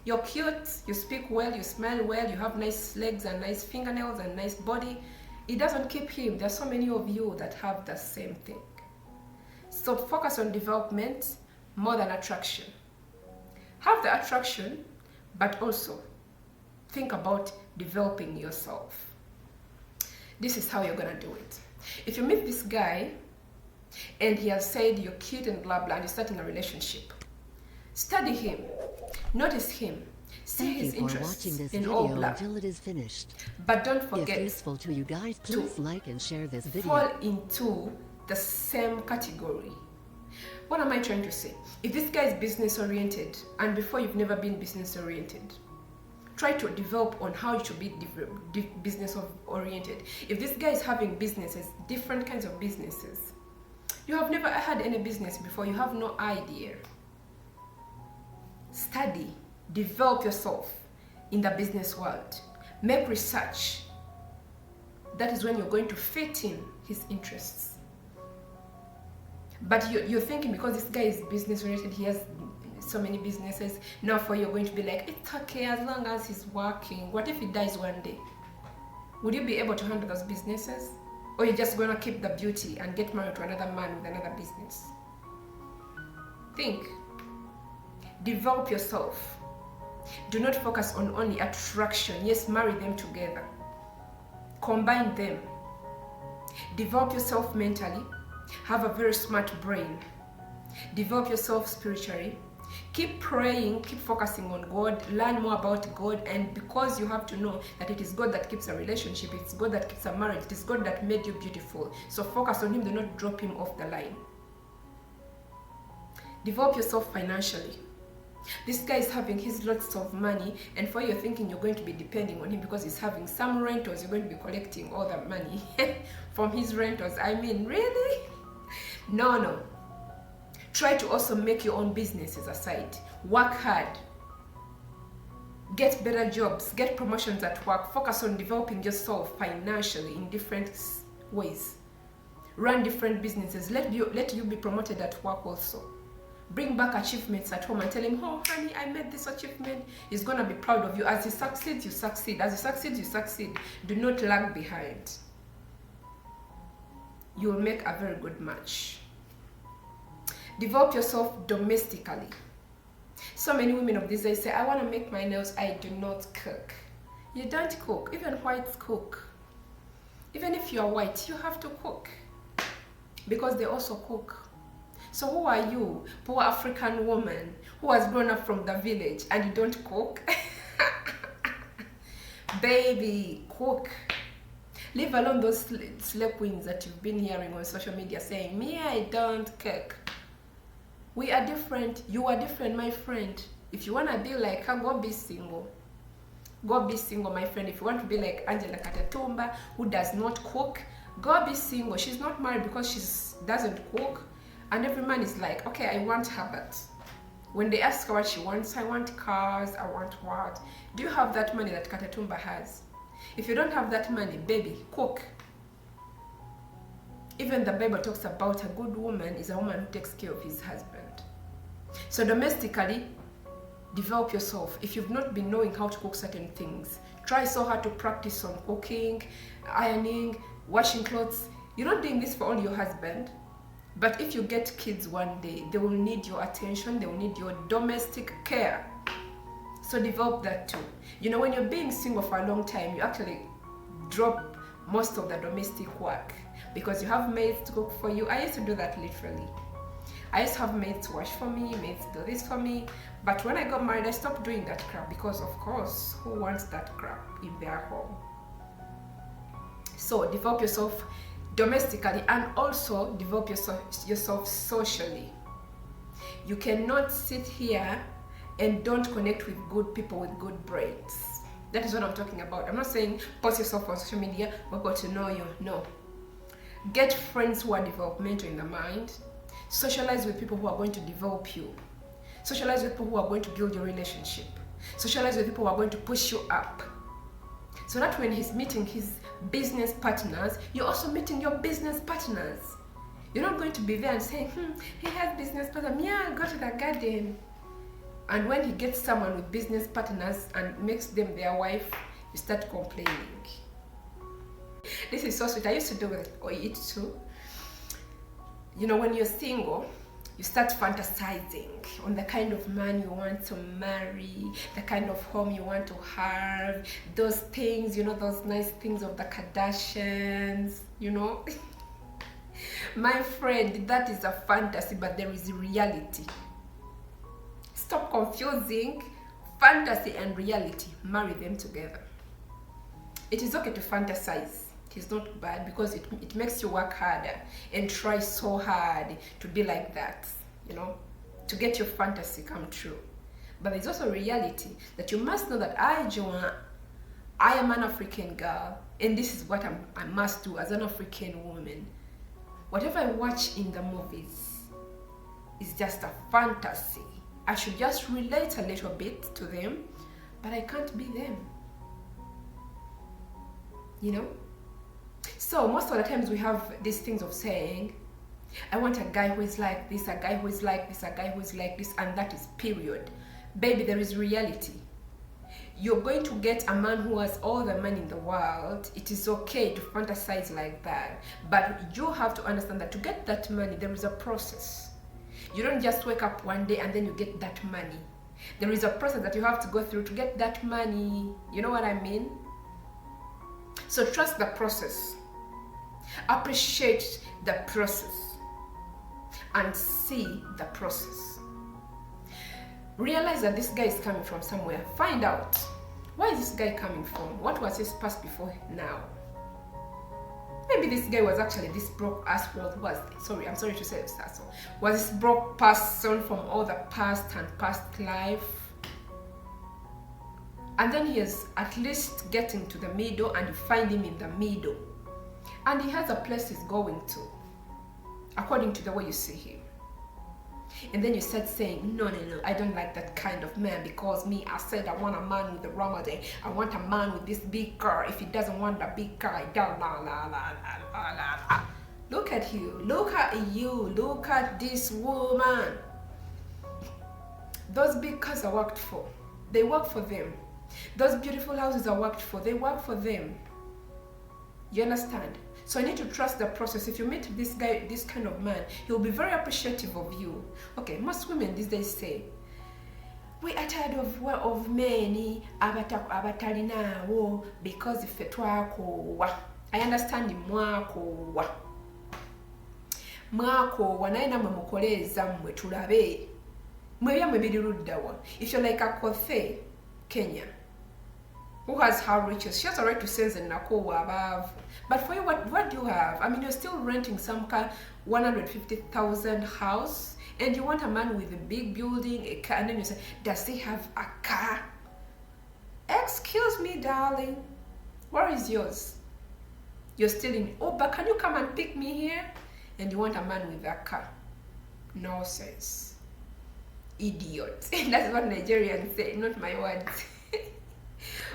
You're cute, you speak well, you smell well, you have nice legs and nice fingernails and nice body. It doesn't keep him. There's so many of you that have the same thing. So focus on development more than attraction. Have the attraction, but also think about developing yourself. This is how you're gonna do it. If you meet this guy and he has said you're cute and blah blah and you're starting a relationship, study him, notice him, see his interests in all blah. Until it is finished. But don't forget, if useful to you guys, please like and share this video. Fall into the same category. What am I trying to say? If this guy is business oriented and before you've never been business oriented, try to develop on how you should be business oriented. If this guy is having businesses, different kinds of businesses, you have never had any business before, you have no idea. Study, develop yourself in the business world. Make research. That is when you're going to fit in his interests. But you're thinking because this guy is business oriented, he has so many businesses, now for you're going to be like, it's okay as long as he's working. What if he dies one day? Would you be able to handle those businesses? Or you're just going to keep the beauty and get married to another man with another business? Think. Develop yourself. Do not focus on only attraction. Yes, marry them together. Combine them. Develop yourself mentally. Have a very smart brain. Develop yourself spiritually. Keep praying, keep focusing on God, learn more about God, and because you have to know that it is God that keeps a relationship, it's God that keeps a marriage, it is God that made you beautiful. So focus on Him, do not drop Him off the line. Develop yourself financially. This guy is having his lots of money, and for you, you're thinking you're going to be depending on him because he's having some rentals, you're going to be collecting all the money from his rentals. I mean, really? No. Try to also make your own businesses aside. Work hard. Get better jobs. Get promotions at work. Focus on developing yourself financially in different ways. Run different businesses. Let you be promoted at work also. Bring back achievements at home and tell him, oh honey, I made this achievement. He's gonna be proud of you. As he succeeds, you succeed. As he succeeds, you succeed. Do not lag behind. You will make a very good match. Develop yourself domestically. So many women of these days say, I want to make my nails, I do not cook. You don't cook. Even whites cook. Even if you are white, you have to cook. Because they also cook. So who are you, poor African woman who has grown up from the village and you don't cook? Baby, cook. Leave alone those slave queens that you've been hearing on social media saying, me, I don't cook. We are different. You are different, my friend. If you want to be like her, go be single. Go be single, my friend. If you want to be like Angela Katatumba, who does not cook, go be single. She's not married because she doesn't cook. And every man is like, okay, I want her, but when they ask her what she wants, I want cars, I want what? Do you have that money that Katatumba has? If you don't have that money, baby, cook. Even the Bible talks about a good woman is a woman who takes care of his husband. So domestically, develop yourself. If you've not been knowing how to cook certain things, try so hard to practice on cooking, ironing, washing clothes. You're not doing this for only your husband, but if you get kids one day, they will need your attention, they will need your domestic care. So develop that too. You know, when you're being single for a long time, you actually drop most of the domestic work because you have maids to cook for you. I used to do that literally. I used to have maids to wash for me, maids to do this for me. But when I got married, I stopped doing that crap because, of course, who wants that crap in their home? So develop yourself domestically and also develop yourself socially. You cannot sit here and don't connect with good people with good brains. That is what I'm talking about. I'm not saying post yourself on social media, we've got to know you. No. Get friends who are developmental in the mind. Socialize with people who are going to develop you. Socialize with people who are going to build your relationship. Socialize with people who are going to push you up. So that when he's meeting his business partners, you're also meeting your business partners. You're not going to be there and saying, he has business partners. Yeah, I'll go to the garden. And when he gets someone with business partners and makes them their wife, you start complaining. This is so sweet. I used to do it too. You know, when you're single, you start fantasizing on the kind of man you want to marry, the kind of home you want to have, those things, you know, those nice things of the Kardashians, you know. My friend, that is a fantasy, but there is reality. Stop confusing fantasy and reality. Marry them together. It is okay to fantasize. It is not bad because it makes you work harder and try so hard to be like that, you know, to get your fantasy come true. But there's also reality that you must know that I, Joanne, I am an African girl, and this is what I must do as an African woman. Whatever I watch in the movies is just a fantasy. I should just relate a little bit to them, but I can't be them. You know? So most of the times we have these things of saying, I want a guy who is like this, a guy who is like this, a guy who is like this, and that is period. Baby, there is reality. You're going to get a man who has all the money in the world. It is okay to fantasize like that, but you have to understand that to get that money, there is a process. You don't just wake up one day and then you get that money. There is a process that you have to go through to get that money. You know what I mean? So trust the process. Appreciate the process and see the process. Realize that this guy is coming from somewhere. Find out, where is this guy coming from? What was his past before now? Maybe this guy was actually this broke asshole who was, I'm sorry to say this asshole, was this broke person from all the past and past life. And then he is at least getting to the middle and you find him in the middle. And he has a place he's going to, according to the way you see him. And then you start saying, no, I don't like that kind of man because me, I said I want a man with a Ramadan. I want a man with this big car. If he doesn't want a big car, I don't. Look at you. Look at you. Look at this woman. Those big cars are worked for. They work for them. Those beautiful houses are worked for. They work for them. You understand? So I need to trust the process. If you meet this guy, this kind of man, he'll be very appreciative of you. Okay, most women these days say, we are tired of men abatalinawo because if twakowa. I understand mwakowa. Mwakowa naye namwe mukoleeza mmwe tulabe. Mwebyammwe biri luddawa. If you're like a Kothe, Kenya, who has her riches, she has a right to sense and nakowa above. But for you, what do you have? I mean, you're still renting some kind 150,000 house, and you want a man with a big building, a car, and then you say, does he have a car? Excuse me, darling. Where is yours? You're still in, oh, but can you come and pick me here? And you want a man with a car. Nonsense. Idiot. That's what Nigerians say, not my words.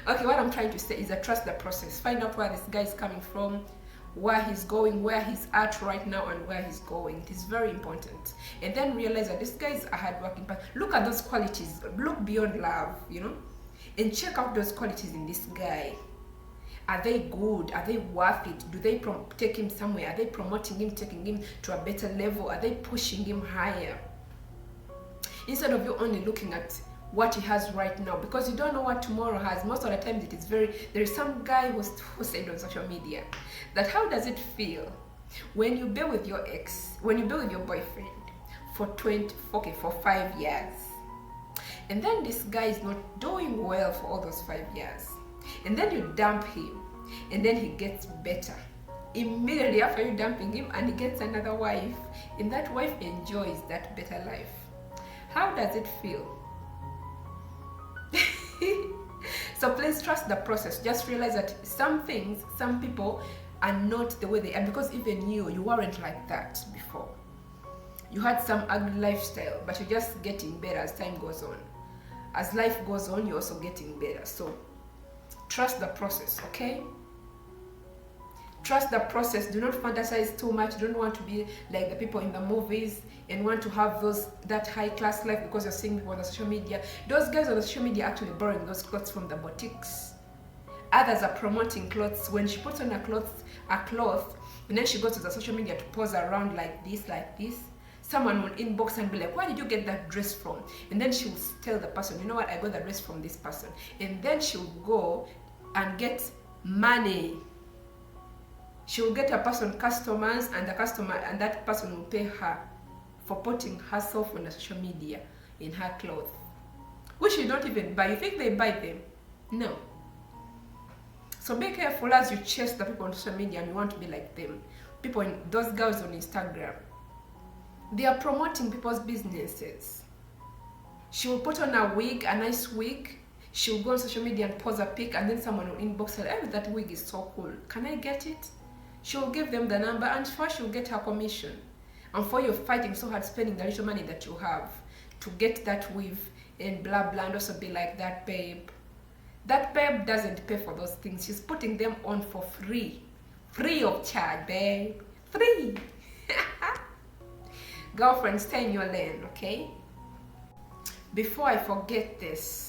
Okay, what I'm trying to say is that trust the process. Find out where this guy is coming from, where he's going, where he's at right now, and where he's going. It is very important. And then realize that this guy is a hardworking person. Look at those qualities. Look beyond love, you know, and check out those qualities in this guy. Are they good? Are they worth it? Do they take him somewhere? Are they promoting him, taking him to a better level? Are they pushing him higher? Instead of you only looking at what he has right now, because you don't know what tomorrow has. Most of the times it is there is some guy who said on social media that how does it feel when you be with your ex, when you be with your boyfriend for 5 years, and then this guy is not doing well for all those 5 years, and then you dump him, and then he gets better immediately after you dumping him, and he gets another wife, and that wife enjoys that better life. How does it feel? So please trust the process. Just realize that some things, some people are not the way they are, because even you weren't like that before. You had some ugly lifestyle, but you're just getting better as time goes on. As life goes on, you're also getting better. So trust the process, okay? Trust the process. Do not fantasize too much. Don't want to be like the people in the movies and want to have that high class life because you're seeing people on the social media. Those guys on the social media are actually borrowing those clothes from the boutiques. Others are promoting clothes. When she puts on a cloth, and then she goes to the social media to pose around like this. Someone will inbox and be like, where did you get that dress from? And then she will tell the person, you know what, I got the dress from this person. And then she'll go and get money. She will get a person customers, and that person will pay her for putting herself on the social media in her clothes, which you don't even buy. You think they buy them? No. So be careful as you chase the people on social media and you want to be like them. Those girls on Instagram, they are promoting people's businesses. She will put on a wig, a nice wig. She will go on social media and pose a pic, and then someone will inbox her, hey, that wig is so cool. Can I get it? She will give them the number, and first she will get her commission. And for you fighting so hard, spending the little money that you have to get that weave and blah blah, and also be like that babe. That babe doesn't pay for those things. She's putting them on for free. Free of charge, babe. Free. Girlfriend, stay in your lane, okay? Before I forget this,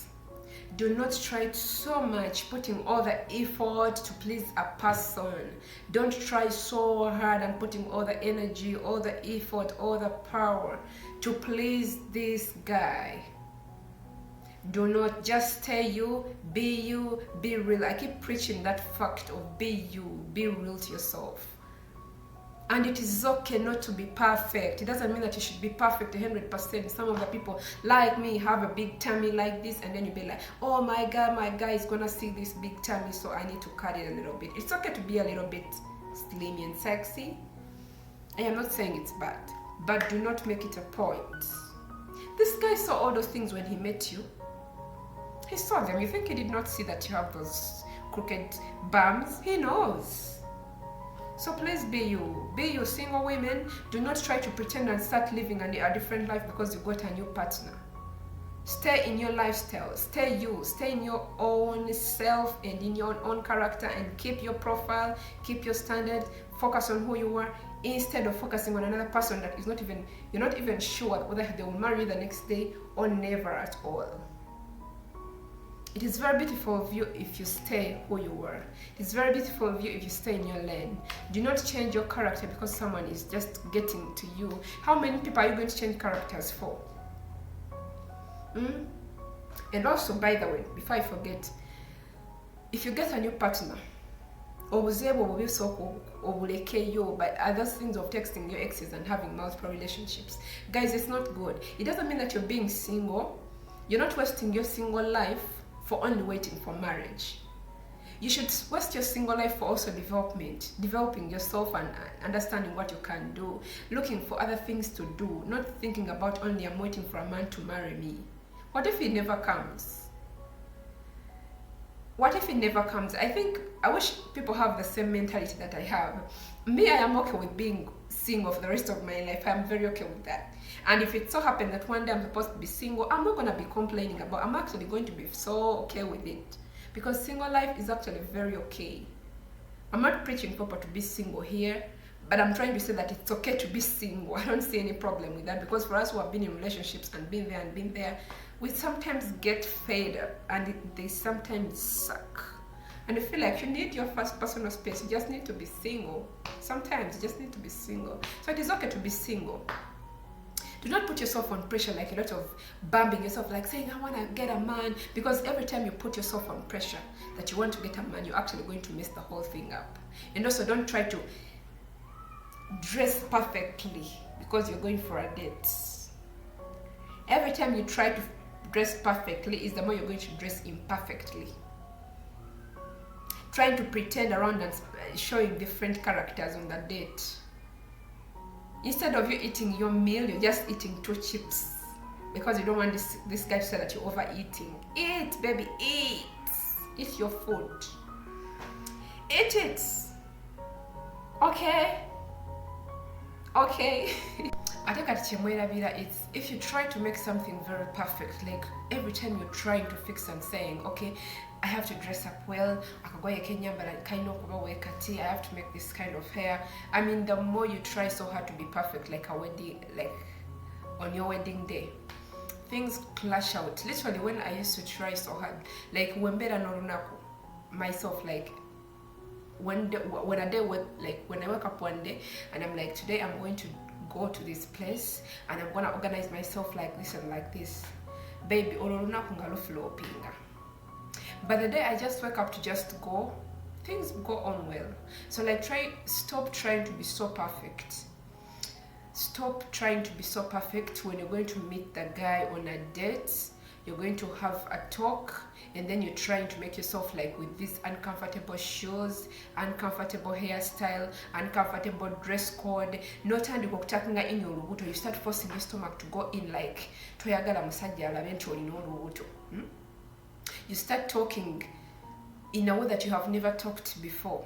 do not try so much putting all the effort to please a person. Don't try so hard and putting all the energy, all the effort, all the power to please this guy. Do not just stay you, be real. I keep preaching that fact of be you, be real to yourself. And it is okay not to be perfect. It doesn't mean that you should be perfect 100%. Some of the people like me have a big tummy like this, and then you be like, oh my God, my guy is gonna see this big tummy, so I need to cut it a little bit. It's okay to be a little bit slim and sexy. I am not saying it's bad, but do not make it a point. This guy saw all those things when he met you. He saw them. You think he did not see that you have those crooked bums? He knows. So please be you, single women. Do not try to pretend and start living a different life because you got a new partner. Stay in your lifestyle, stay you, stay in your own self and in your own character, and keep your profile, keep your standard, focus on who you are, instead of focusing on another person that is you're not even sure whether they will marry you the next day or never at all. It is very beautiful of you if you stay who you were. It is very beautiful of you if you stay in your lane. Do not change your character because someone is just getting to you. How many people are you going to change characters for? And also, by the way, before I forget, if you get a new partner, but other things of texting your exes and having multiple relationships, guys, it's not good. It doesn't mean that you're being single. You're not wasting your single life for only waiting for marriage. You should waste your single life for also developing yourself and understanding what you can do, looking for other things to do, not thinking about only I'm waiting for a man to marry me. What if he never comes? What if it never comes? I wish people have the same mentality that I have. Me, I am okay with being single for the rest of my life. I'm very okay with that. And if it so happens that one day I'm supposed to be single, I'm not going to be complaining about it. I'm actually going to be so okay with it. Because single life is actually very okay. I'm not preaching people to be single here, but I'm trying to say that it's okay to be single. I don't see any problem with that, because for us who have been in relationships and been there, we sometimes get fed up and they sometimes suck. And I feel like you need your first personal space. You just need to be single. Sometimes you just need to be single. So it is okay to be single. Do not put yourself on pressure, like a lot of bumping yourself, like saying, I want to get a man. Because every time you put yourself on pressure that you want to get a man, you're actually going to mess the whole thing up. And also, don't try to dress perfectly because you're going for a date. Every time you try to dress perfectly is the more you're going to dress imperfectly. Trying to pretend around and showing different characters on the date. Instead of you eating your meal, you're just eating 2 chips because you don't want this guy to say that you're overeating. Eat, baby, eat. Eat your food. Eat it. Okay? I think at Chemwelabira, it's if you try to make something very perfect, like every time you're trying to fix and saying, okay, I have to dress up well, I have to make this kind of hair. I mean, the more you try so hard to be perfect, like a wedding, like on your wedding day, things clash out. Literally, when I used to try so hard, like myself, like when I wake up one day and I'm like, today I'm going to go to this place and I'm gonna organize myself like this and like this, baby, but the day I just wake up to just go, things go on well. So like, stop trying to be so perfect. Stop trying to be so perfect. When you're going to meet the guy on a date, you're going to have a talk, and then you're trying to make yourself like with these uncomfortable shoes, uncomfortable hairstyle, uncomfortable dress code. No time to in your rubuto. You start forcing your stomach to go in like toyagala musajja eventually no rubuto. You start talking in a way that you have never talked before.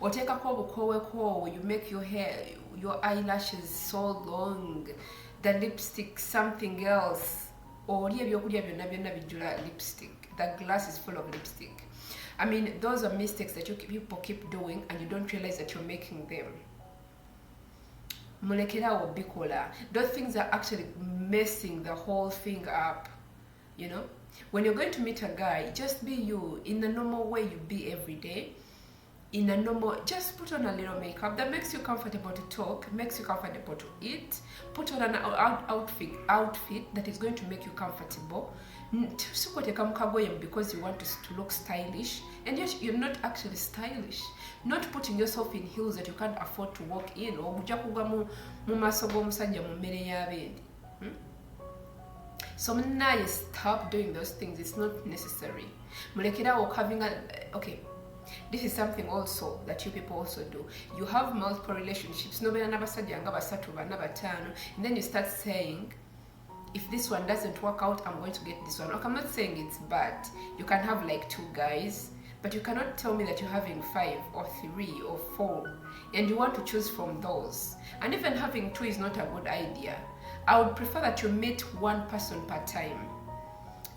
Or take a call, you make your hair, your eyelashes so long, the lipstick something else. Or lipstick. The glass is full of lipstick. I mean, those are mistakes that people keep doing and you don't realize that you're making them. Those things are actually messing the whole thing up. You know? When you're going to meet a guy, just be you in the normal way you be every day. Just put on a little makeup that makes you comfortable to talk, makes you comfortable to eat. Put on an outfit that is going to make you comfortable. Because you want to look stylish, and yet you're not actually stylish. Not putting yourself in heels that you can't afford to walk in, or so now stop doing those things. It's not necessary. Okay, this is something also that you people also do. You have multiple relationships, and then you start saying, if this one doesn't work out, I'm going to get this one. Okay, I'm not saying it's bad. You can have like 2 guys, but you cannot tell me that you're having 5 or 3 or 4 and you want to choose from those. And even having 2 is not a good idea. I would prefer that you meet one person per time.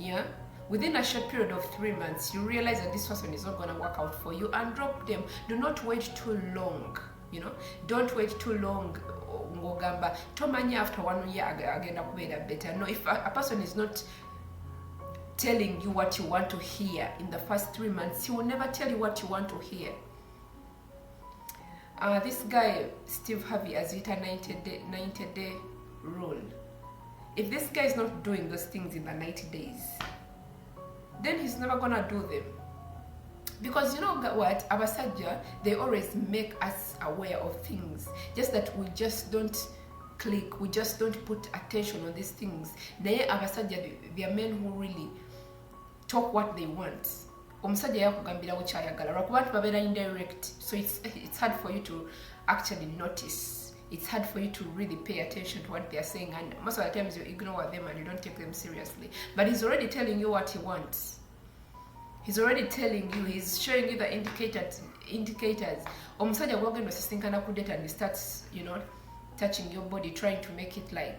Yeah? Within a short period of 3 months, you realize that this person is not going to work out for you and drop them. Do not wait too long. you know. Don't wait too long ngogamba tomanya after 1 year agenda kubeera better. No, if a person is not telling you what you want to hear in the first 3 months, he will never tell you what you want to hear. This guy Steve Harvey has hit a 90-day rule. If this guy is not doing those things in the 90 days, then he's never gonna do them. Because you know what, abasajja, they always make us aware of things, just that we just don't click, we just don't put attention on these things. Naye abasajja, they are men who really talk what they want. Omusajja yakugambira wukyayagala lwakuba nti babeera indirect, so it's hard for you to actually notice. It's hard for you to really pay attention to what they are saying, and most of the times you ignore them and you don't take them seriously. But he's already telling you what he wants. He's already telling you, he's showing you the indicators. Omusajja gwagenda osisinkana ku date and he starts, you know, touching your body, trying to make it like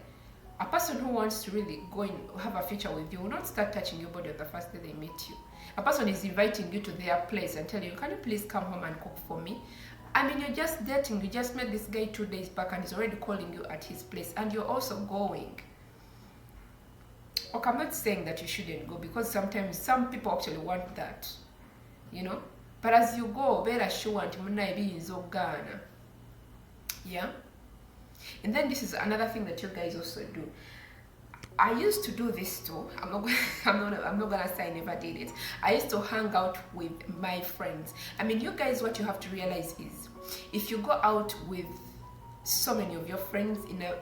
a person who wants to really go and have a future with you will not start touching your body on the first day they meet you. A person is inviting you to their place and tell you, can you please come home and cook for me? I mean, you're just dating. You just met this guy 2 days back and he's already calling you at his place and you're also going. Okay, I'm not saying that you shouldn't go, because sometimes some people actually want that, you know. But as you go, better sure and munna. Yeah. And then this is another thing that you guys also do. I used to do this too. I'm not gonna say I never did it. I used to hang out with my friends. I mean, you guys, what you have to realize is, if you go out with so many of your friends in a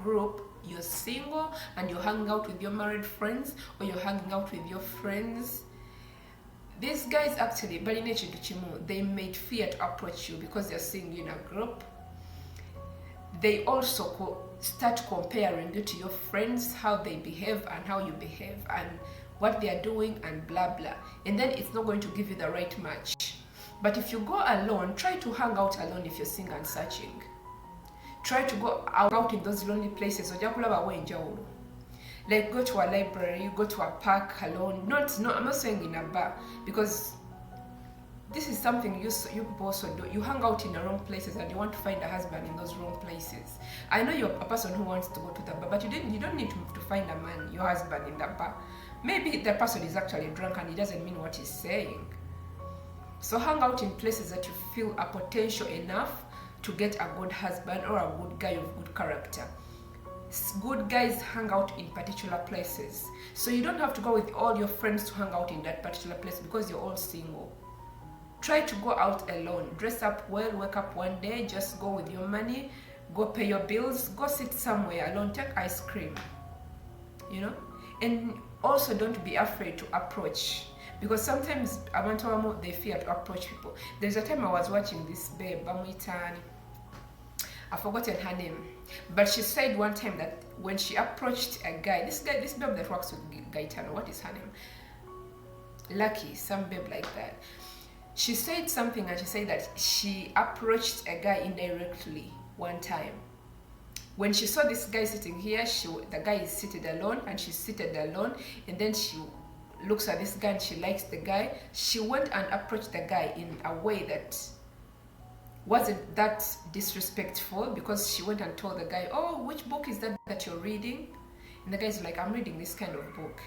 group, you're single and you're hanging out with your married friends, or you're hanging out with your friends, these guys actually, they made fear to approach you because they're seeing you in a group. They also start comparing you to your friends, how they behave and how you behave and what they are doing and blah blah, and then it's not going to give you the right match. But if you go alone, try to hang out alone if you're single and searching. Try to go out in those lonely places. Like go to a library, go to a park alone. I'm not saying in a bar, because this is something you people also do. You hang out in the wrong places and you want to find a husband in those wrong places. I know you're a person who wants to go to the bar, but you don't need to find a man, your husband, in the bar. Maybe the person is actually drunk and he doesn't mean what he's saying. So hang out in places that you feel are potential enough to get a good husband or a good guy of good character. Good guys hang out in particular places. So you don't have to go with all your friends to hang out in that particular place because you're all single. Try to go out alone. Dress up well, wake up one day, just go with your money, go pay your bills, go sit somewhere alone, take ice cream, you know. And also don't be afraid to approach, because sometimes abantu they fear to approach people. There's a time I was watching this babe, I've forgotten her name, but she said one time that when she approached a guy, this babe that works with Gaetano, what is her name? Lucky, some babe like that. She said something, and she said that she approached a guy indirectly one time. When she saw this guy sitting here, the guy is seated alone, and she's seated alone, and then she looks at this guy and she likes the guy. She went and approached the guy in a way that wasn't that disrespectful, because she went and told the guy, oh, which book is that you're reading? And the guy's like, I'm reading this kind of book.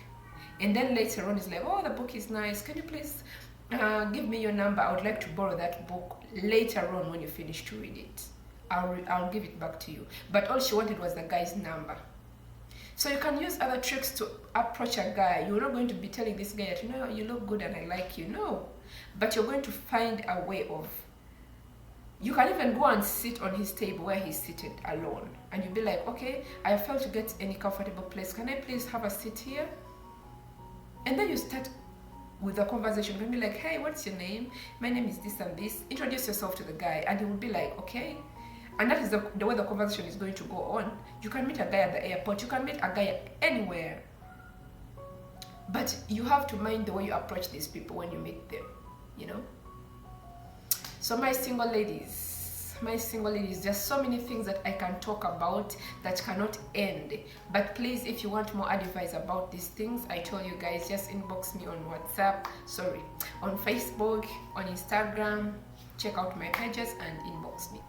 And then later on he's like, oh, the book is nice, can you please give me your number? I would like to borrow that book later on when you finish to read it. I'll give it back to you. But all she wanted was the guy's number. So you can use other tricks to approach a guy. You're not going to be telling this guy that, you know, you look good and I like you. No. But you're going to find a way of, you can even go and sit on his table where he's seated alone. And you'll be like, okay, I failed to get any comfortable place. Can I please have a seat here? And then you start with a conversation. You can be like, hey, what's your name? My name is this and this. Introduce yourself to the guy, and he will be like, okay. And that is the way the conversation is going to go on. You can meet a guy at the airport. You can meet a guy anywhere. But you have to mind the way you approach these people when you meet them, you know. So my single ladies, there's so many things that I can talk about that cannot end. But please, if you want more advice about these things, I told you guys, just inbox me on WhatsApp, on Facebook, on Instagram. Check out my pages and inbox me.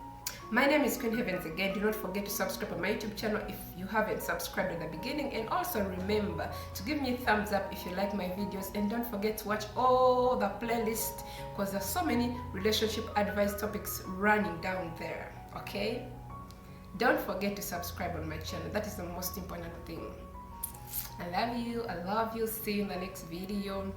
My name is Queen Heavens again. Do not forget to subscribe on my YouTube channel if you haven't subscribed at the beginning, and also remember to give me a thumbs up if you like my videos, and don't forget to watch all the playlists because there's so many relationship advice topics running down there. Okay, don't forget to subscribe on my channel. That is the most important thing. I love you. See you in the next video.